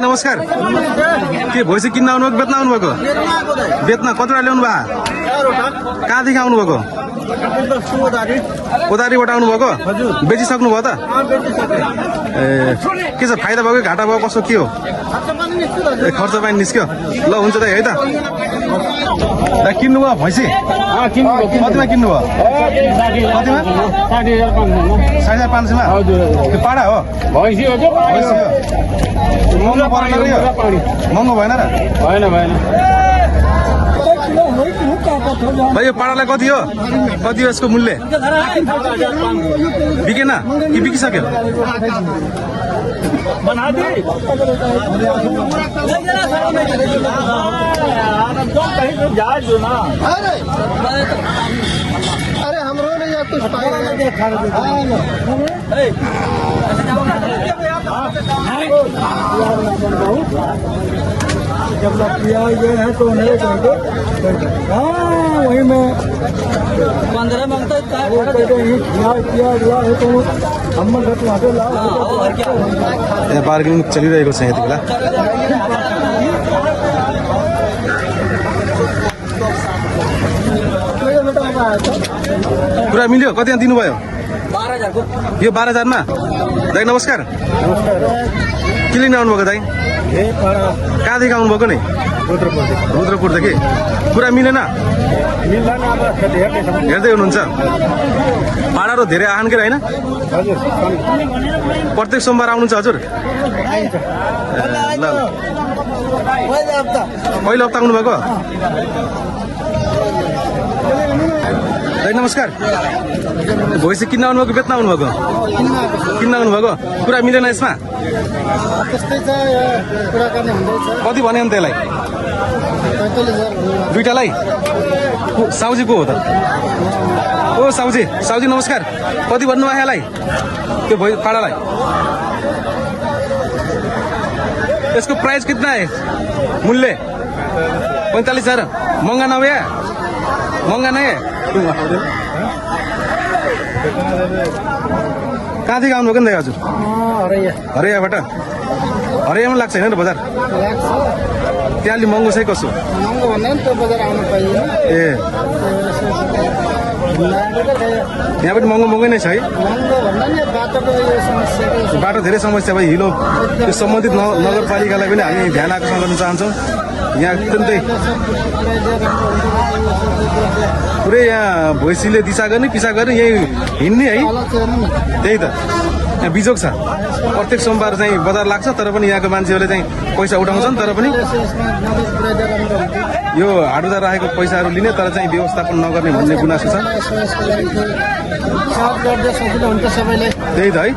नमस्कार के भैँसी किन्न आउनुभएको बेच्न आउनुभएको बेच्न कतिवटा ल्याउनु भयो कहाँदेखि आउनुभएको कोदारीबाट आउनुभएको बेचिसक्नु भयो त ए के छ फाइदा भयो कि घाटा भयो कसो के हो ए खर्च पानी निस्क्यो ल हुन्छ त है त किन्नु भयो भैँसी कतिमा किन्नु भयो कतिमा 60,500मा त्यो पाडा हो भैँसी हो महँगो परेन र यो महँगो भएन र भाइ यो पाडालाई कति हो कति हो यसको मूल्य बिकेन कि बिकिसक्यो अरे हमरो नहीं यार कुछ जब किया ये है तो नहीं कहेंगे वही में 15 मांगता है किया है तो हम घर वहाँ पे ला बार्गेनिङ चलिरहेको छ यति बेला कुरा मिल्यो कति दिनुभयो 12,000 को यो 12,000मा दाइ नमस्कार के लिन आउनुभएको दाइ कहाँदेखि आउनुभएको नि रुद्रपुरदेखि कुरा मिलेन हेर्दै हुनुहुन्छ भाडाहरू धेरै आहान के होइन प्रत्येक सोमबार आउनुहुन्छ हजुर ल पहिलो हप्ता आउनुभएको दाइ नमस्कार भैँसी किन्न आउनुभएको बेच्न आउनुभएको किन्न आउनुभएको कुरा मिलेन यसमा कति भन्यो नि त्यसलाई दुईटालाई साउजी को हो त ओ साउजी नमस्कार कति भन्नुभयो यसलाई त्यो पाडालाई यसको प्राइस कितना है मूल्य 45,000 महँगा नभए महँगा नै कहाँदेखि आउनुभएको नि दाइ हजुर हरैयाबाट हरैयामा लाग्छ होइन र बजार त्यहाँ अलि महँगो चाहिँ कसो ए यहाँ पनि महँगो नै छ है बाटो धेरै समस्या भयो हिलो त्यो सम्बन्धित नगरपालिकालाई पनि हामी ध्यान आकर्षण गर्न चाहन्छौँ यहाँ अत्यन्तै पुरै यहाँ भैँसीले दिशा गर्ने पिसा गर्ने यही हिँड्ने है त्यही त यहाँ बिजोग छ प्रत्येक सोमबार चाहिँ बजार लाग्छ तर पनि यहाँको मान्छेहरूले चाहिँ पैसा उठाउँछन् तर पनि यो हाटुदा राखेको पैसाहरू लिने तर चाहिँ व्यवस्थापन नगर्ने भन्ने गुनासो छ त्यही त है